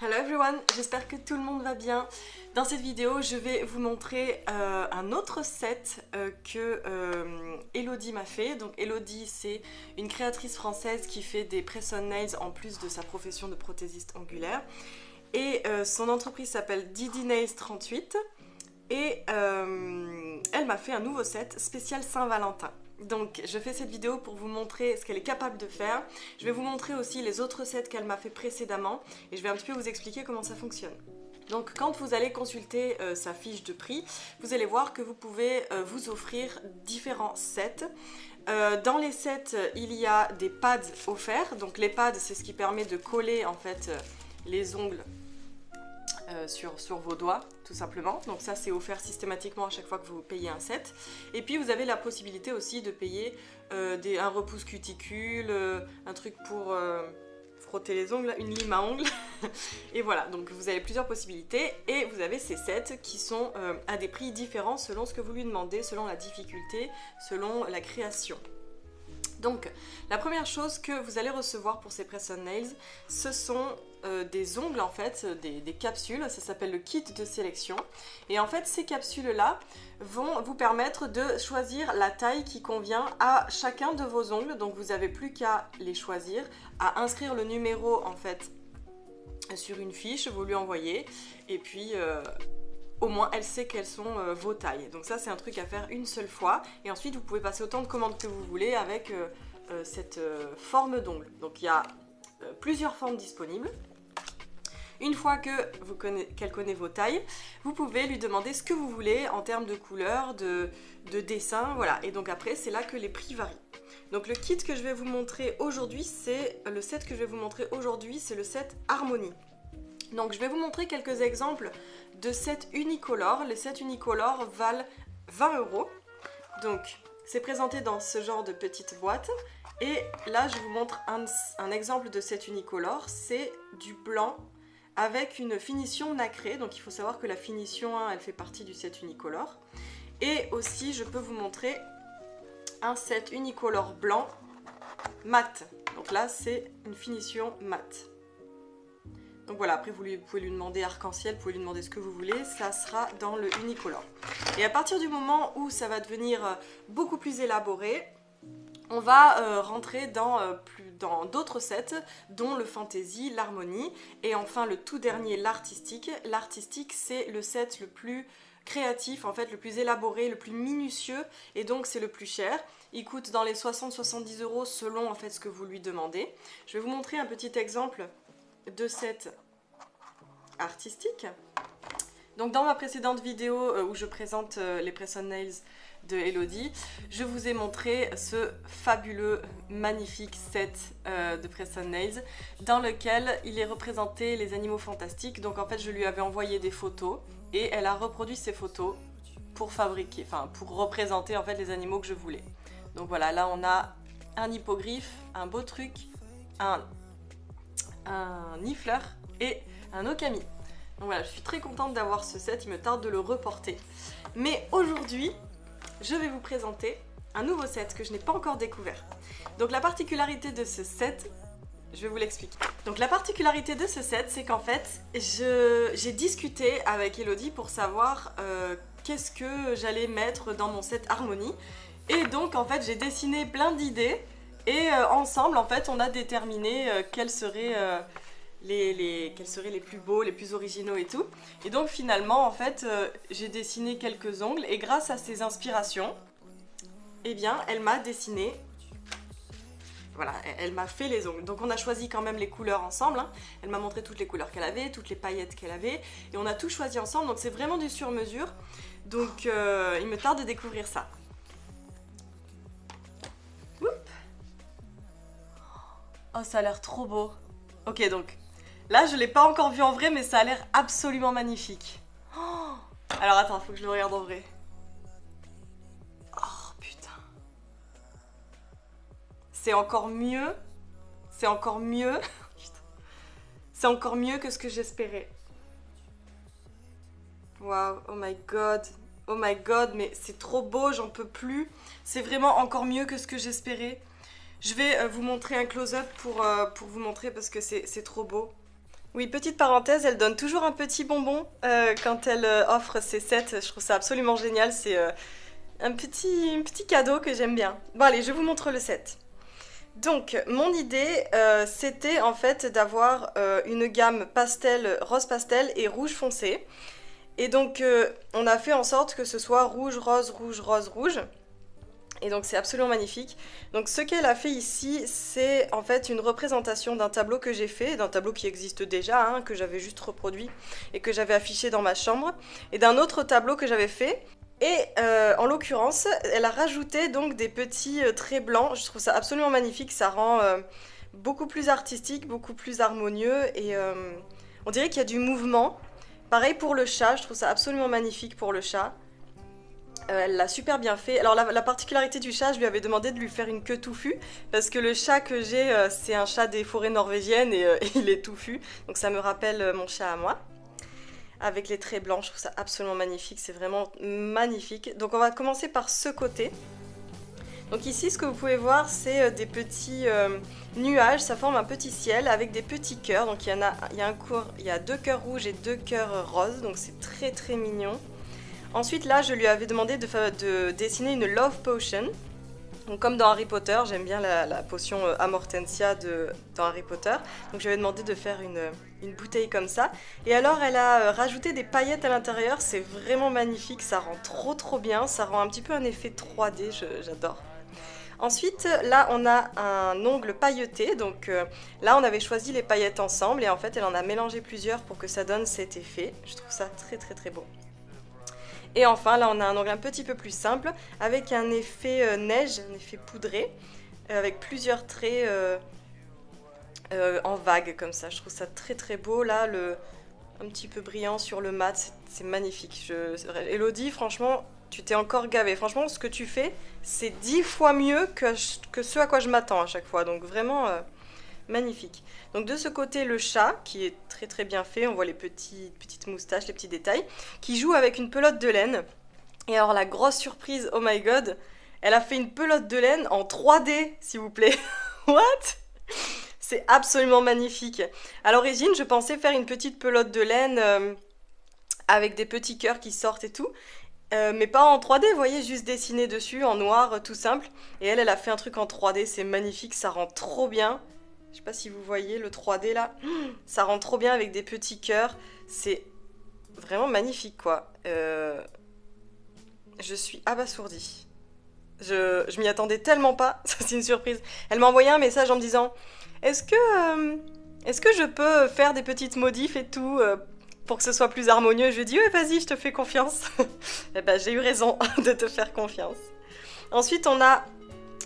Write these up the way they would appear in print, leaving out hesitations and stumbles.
Hello everyone, j'espère que tout le monde va bien. Dans cette vidéo, je vais vous montrer un autre set que Elodie m'a fait. Donc Elodie, c'est une créatrice française qui fait des press-on nails en plus de sa profession de prothésiste angulaire. Et son entreprise s'appelle Didi Nails 38 et elle m'a fait un nouveau set spécial Saint-Valentin. Donc je fais cette vidéo pour vous montrer ce qu'elle est capable de faire. Je vais vous montrer aussi les autres sets qu'elle m'a fait précédemment et je vais un petit peu vous expliquer comment ça fonctionne. Donc quand vous allez consulter sa fiche de prix, vous allez voir que vous pouvez vous offrir différents sets. Dans les sets, il y a des pads offerts. Donc les pads, c'est ce qui permet de coller en fait les ongles sur vos doigts, tout simplement. Donc ça, c'est offert systématiquement à chaque fois que vous payez un set. Et puis vous avez la possibilité aussi de payer un repousse cuticule, un truc pour frotter les ongles, une lime à ongles. Et voilà, donc vous avez plusieurs possibilités et vous avez ces sets qui sont à des prix différents selon ce que vous lui demandez, selon la difficulté, selon la création. Donc, la première chose que vous allez recevoir pour ces press-on nails, ce sont des ongles en fait, des capsules, ça s'appelle le kit de sélection. Et en fait, ces capsules-là vont vous permettre de choisir la taille qui convient à chacun de vos ongles. Donc, vous n'avez plus qu'à les choisir, à inscrire le numéro en fait sur une fiche, vous lui envoyez, et puis au moins elle sait quelles sont vos tailles. Donc ça c'est un truc à faire une seule fois et ensuite vous pouvez passer autant de commandes que vous voulez avec cette forme d'ongle. Donc il y a plusieurs formes disponibles. Une fois qu'elle connaît vos tailles, vous pouvez lui demander ce que vous voulez en termes de couleur, de dessin, voilà. Et donc après c'est là que les prix varient. Donc le kit que je vais vous montrer aujourd'hui, c'est le set que je vais vous montrer aujourd'hui, c'est le set Harmonie. Donc je vais vous montrer quelques exemples de sets unicolores. Les sets unicolores valent 20 €. Donc c'est présenté dans ce genre de petite boîte. Et là je vous montre un exemple de set unicolore. C'est du blanc avec une finition nacrée. Donc il faut savoir que la finition 1 elle fait partie du set unicolore. Et aussi je peux vous montrer un set unicolore blanc mat. Donc là c'est une finition mat. Donc voilà, après vous pouvez lui demander arc-en-ciel, vous pouvez lui demander ce que vous voulez, ça sera dans le unicolore. Et à partir du moment où ça va devenir beaucoup plus élaboré, on va rentrer dans d'autres sets, dont le fantasy, l'harmonie, et enfin le tout dernier, l'artistique. L'artistique, c'est le set le plus créatif, en fait, le plus élaboré, le plus minutieux, et donc c'est le plus cher. Il coûte dans les 60-70 € selon en fait ce que vous lui demandez. Je vais vous montrer un petit exemple de set artistique. Donc dans ma précédente vidéo où je présente les press-on nails de Elodie, je vous ai montré ce fabuleux, magnifique set de press-on nails dans lequel il est représenté les animaux fantastiques. Donc en fait je lui avais envoyé des photos et elle a reproduit ces photos pour fabriquer, enfin pour représenter en fait les animaux que je voulais. Donc voilà, là on a un hippogriffe, un beau truc, un nifleur et un okami. Donc voilà, je suis très contente d'avoir ce set, il me tarde de le reporter. Mais aujourd'hui, je vais vous présenter un nouveau set que je n'ai pas encore découvert. Donc la particularité de ce set, je vais vous l'expliquer. Donc la particularité de ce set, c'est qu'en fait, j'ai discuté avec Elodie pour savoir qu'est-ce que j'allais mettre dans mon set Harmonie. Et donc en fait, j'ai dessiné plein d'idées. Et ensemble, en fait, on a déterminé quels seraient les plus beaux, les plus originaux et tout. Et donc finalement, en fait, j'ai dessiné quelques ongles et grâce à ces inspirations, eh bien, elle m'a dessiné, voilà, elle m'a fait les ongles. Donc on a choisi quand même les couleurs ensemble, hein. Elle m'a montré toutes les couleurs qu'elle avait, toutes les paillettes qu'elle avait, et on a tout choisi ensemble, donc c'est vraiment du sur-mesure. Donc il me tarde de découvrir ça. Oh, ça a l'air trop beau. Ok, donc là, je l'ai pas encore vu en vrai, mais ça a l'air absolument magnifique. Oh, alors attends, faut que je le regarde en vrai. Oh putain. C'est encore mieux. C'est encore mieux. C'est encore mieux que ce que j'espérais. Waouh, oh my god. Oh my god, mais c'est trop beau, j'en peux plus. C'est vraiment encore mieux que ce que j'espérais. Je vais vous montrer un close-up pour vous montrer parce que c'est trop beau. Oui, petite parenthèse, elle donne toujours un petit bonbon quand elle offre ses sets. Je trouve ça absolument génial. C'est un petit cadeau que j'aime bien. Bon allez, je vous montre le set. Donc, mon idée, c'était en fait d'avoir une gamme pastel, rose pastel et rouge foncé. Et donc, on a fait en sorte que ce soit rouge, rose, rouge, rose, rouge. Et donc, c'est absolument magnifique. Donc, ce qu'elle a fait ici, c'est en fait une représentation d'un tableau que j'ai fait, d'un tableau qui existe déjà, hein, que j'avais juste reproduit et que j'avais affiché dans ma chambre, et d'un autre tableau que j'avais fait. Et en l'occurrence, elle a rajouté donc des petits traits blancs. Je trouve ça absolument magnifique. Ça rend beaucoup plus artistique, beaucoup plus harmonieux. Et on dirait qu'il y a du mouvement. Pareil pour le chat. Je trouve ça absolument magnifique pour le chat. Elle l'a super bien fait. Alors la particularité du chat, je lui avais demandé de lui faire une queue touffue. Parce que le chat que j'ai, c'est un chat des forêts norvégiennes et il est touffu. Donc ça me rappelle mon chat à moi. Avec les traits blancs, je trouve ça absolument magnifique, c'est vraiment magnifique. Donc on va commencer par ce côté. Donc ici, ce que vous pouvez voir, c'est des petits nuages, ça forme un petit ciel avec des petits cœurs. Donc il y a 2 cœurs rouges et 2 cœurs roses, donc c'est très très mignon. Ensuite là, je lui avais demandé de dessiner une Love Potion. Donc, comme dans Harry Potter, j'aime bien la potion Amortentia dans Harry Potter. Donc je lui ai demandé de faire une bouteille comme ça. Et alors elle a rajouté des paillettes à l'intérieur, c'est vraiment magnifique, ça rend trop bien, ça rend un petit peu un effet 3D, j'adore. Ensuite, là on a un ongle pailleté, donc là on avait choisi les paillettes ensemble et en fait elle en a mélangé plusieurs pour que ça donne cet effet. Je trouve ça très beau. Et enfin, là, on a un ongle un petit peu plus simple, avec un effet neige, un effet poudré, avec plusieurs traits en vague, comme ça. Je trouve ça très beau. Là, un petit peu brillant sur le mat, c'est magnifique. Elodie, franchement, tu t'es encore gavée. Franchement, ce que tu fais, c'est 10 fois mieux que ce à quoi je m'attends à chaque fois. Donc vraiment... magnifique. Donc de ce côté, le chat, qui est très bien fait, on voit les petites moustaches, les petits détails, qui joue avec une pelote de laine. Et alors la grosse surprise, oh my god, elle a fait une pelote de laine en 3D, s'il vous plaît. What? C'est absolument magnifique. À l'origine, je pensais faire une petite pelote de laine avec des petits cœurs qui sortent et tout. Mais pas en 3D, vous voyez, juste dessiné dessus, en noir, tout simple. Et elle a fait un truc en 3D, c'est magnifique, ça rend trop bien. Je sais pas si vous voyez le 3D là, ça rend trop bien avec des petits cœurs, c'est vraiment magnifique quoi. Je suis abasourdie. Je m'y attendais tellement pas, ça c'est une surprise. Elle m'a envoyé un message en me disant est-ce que je peux faire des petites modifs et tout pour que ce soit plus harmonieux? Je lui ai dit ouais vas-y, je te fais confiance. Et ben j'ai eu raison de te faire confiance. Ensuite on a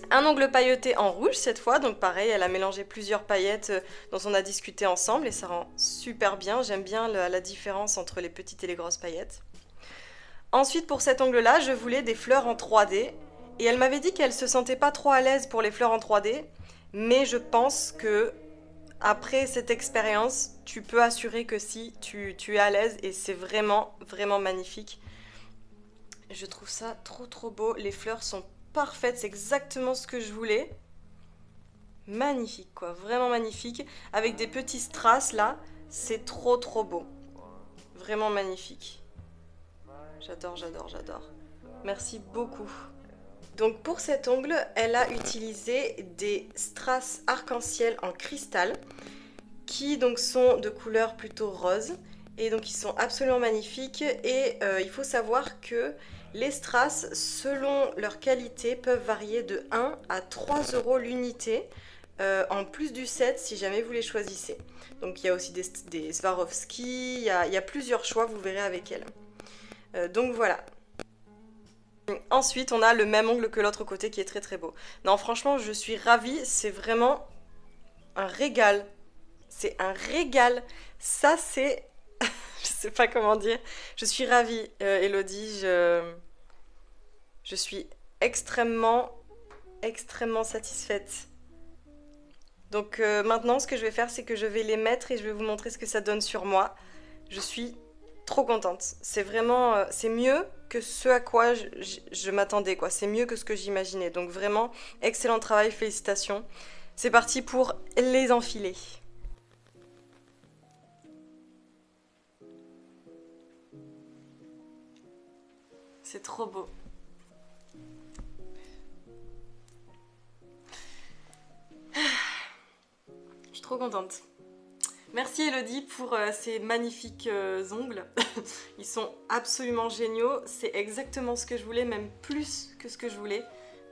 un ongle pailleté en rouge cette fois, donc pareil, elle a mélangé plusieurs paillettes dont on a discuté ensemble et ça rend super bien. J'aime bien la différence entre les petites et les grosses paillettes. Ensuite, pour cet ongle-là, je voulais des fleurs en 3D et elle m'avait dit qu'elle se sentait pas trop à l'aise pour les fleurs en 3D, mais je pense que après cette expérience, tu peux assurer que si tu es à l'aise et c'est vraiment magnifique. Je trouve ça trop beau, les fleurs sont parfaite, c'est exactement ce que je voulais. Magnifique quoi, vraiment magnifique. Avec des petits strass là, c'est trop beau. Vraiment magnifique. J'adore. Merci beaucoup. Donc pour cet ongle, elle a utilisé des strass arc-en-ciel en cristal qui donc sont de couleur plutôt rose et donc ils sont absolument magnifiques et il faut savoir que les strass, selon leur qualité, peuvent varier de 1 à 3 € l'unité, en plus du set si jamais vous les choisissez. Donc il y a aussi des Swarovski, il y a plusieurs choix, vous verrez avec elle. Donc voilà. Ensuite, on a le même ongle que l'autre côté qui est très beau. Non, franchement, je suis ravie, c'est vraiment un régal. C'est un régal. Ça, c'est... je sais pas comment dire. Je suis ravie, Elodie. Je suis extrêmement satisfaite. Donc maintenant, ce que je vais faire, c'est que je vais les mettre et je vais vous montrer ce que ça donne sur moi. Je suis trop contente. C'est vraiment... c'est mieux que ce à quoi je m'attendais, quoi. C'est mieux que ce que j'imaginais. Donc vraiment, excellent travail, félicitations. C'est parti pour les enfiler. C'est trop beau. Je suis trop contente. Merci Elodie pour ces magnifiques ongles. Ils sont absolument géniaux. C'est exactement ce que je voulais, même plus que ce que je voulais.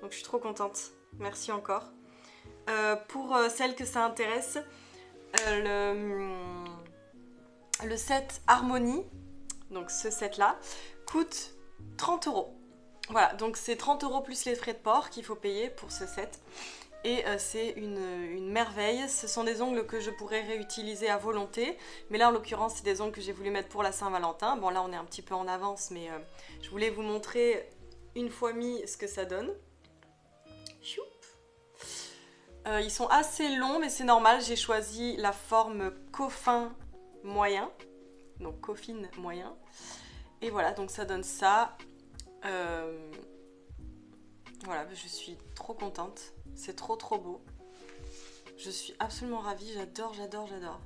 Donc je suis trop contente. Merci encore. Pour celles que ça intéresse, le set Harmonie, donc ce set là, coûte 30 €. Voilà, donc c'est 30 € plus les frais de port qu'il faut payer pour ce set. Et c'est une merveille. Ce sont des ongles que je pourrais réutiliser à volonté. Mais là, en l'occurrence, c'est des ongles que j'ai voulu mettre pour la Saint-Valentin. Bon, là, on est un petit peu en avance, mais je voulais vous montrer, une fois mis, ce que ça donne. Ils sont assez longs, mais c'est normal. J'ai choisi la forme coffin moyen. Donc, coffine moyen. Et voilà, donc ça donne ça. Voilà, je suis trop contente. C'est trop trop beau. Je suis absolument ravie, j'adore, j'adore, j'adore.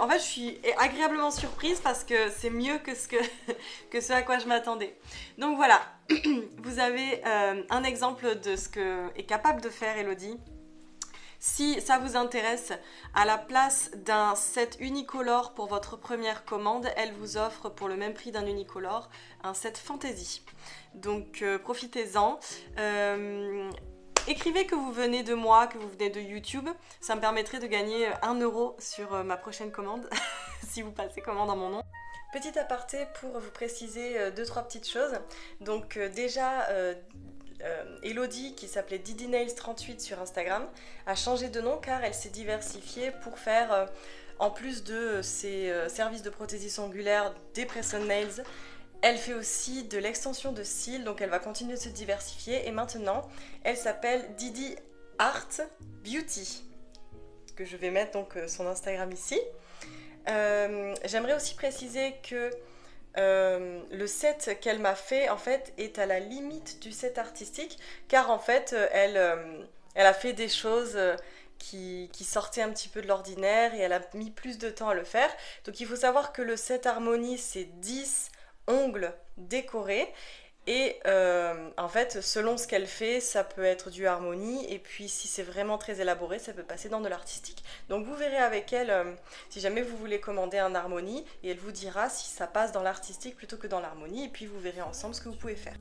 En fait, je suis agréablement surprise parce que c'est mieux que ce à quoi je m'attendais. Donc voilà, vous avez un exemple de ce que est capable de faire Elodie. Si ça vous intéresse, à la place d'un set unicolore pour votre première commande, elle vous offre pour le même prix d'un unicolore un set fantasy. Donc profitez-en. Écrivez que vous venez de moi, que vous venez de YouTube. Ça me permettrait de gagner 1 € sur ma prochaine commande, si vous passez commande en mon nom. Petit aparté pour vous préciser 2-3 petites choses. Donc déjà, Elodie, qui s'appelait DidiNails38 sur Instagram, a changé de nom car elle s'est diversifiée pour faire, en plus de ses services de prothésie ongulaire, des press on nails. Elle fait aussi de l'extension de cils, donc elle va continuer de se diversifier. Et maintenant, elle s'appelle Didi Art Beauty, que je vais mettre donc son Instagram ici. J'aimerais aussi préciser que le set qu'elle m'a fait, en fait, est à la limite du set artistique, car en fait, elle a fait des choses qui sortaient un petit peu de l'ordinaire et elle a mis plus de temps à le faire. Donc il faut savoir que le set Harmonie, c'est 10 ongles décorés et en fait selon ce qu'elle fait ça peut être du harmonie et puis si c'est vraiment très élaboré ça peut passer dans de l'artistique. Donc vous verrez avec elle si jamais vous voulez commander un harmonie et elle vous dira si ça passe dans l'artistique plutôt que dans l'harmonie et puis vous verrez ensemble ce que vous pouvez faire.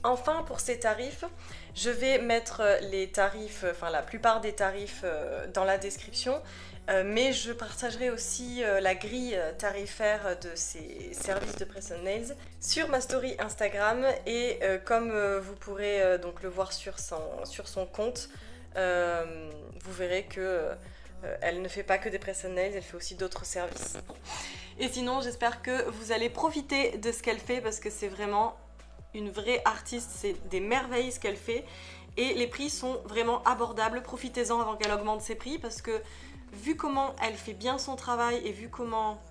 Enfin pour ces tarifs, je vais mettre les tarifs, enfin la plupart des tarifs dans la description. Mais je partagerai aussi la grille tarifaire de ces services de press on nails sur ma story Instagram et comme vous pourrez donc le voir sur son compte, vous verrez que elle ne fait pas que des press on nails, elle fait aussi d'autres services. Et sinon j'espère que vous allez profiter de ce qu'elle fait parce que c'est vraiment une vraie artiste, c'est des merveilles ce qu'elle fait et les prix sont vraiment abordables. Profitez-en avant qu'elle augmente ses prix parce que vu comment elle fait bien son travail et vu comment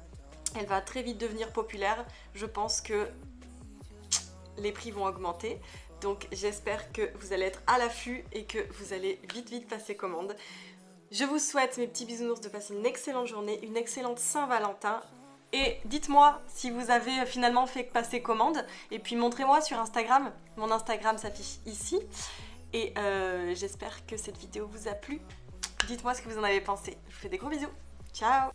elle va très vite devenir populaire, je pense que les prix vont augmenter. Donc j'espère que vous allez être à l'affût et que vous allez vite passer commande. Je vous souhaite, mes petits bisounours, de passer une excellente journée, une excellente Saint-Valentin. Et dites-moi si vous avez finalement fait passer commande. Et puis montrez-moi sur Instagram. Mon Instagram s'affiche ici. Et j'espère que cette vidéo vous a plu. Dites-moi ce que vous en avez pensé. Je vous fais des gros bisous. Ciao!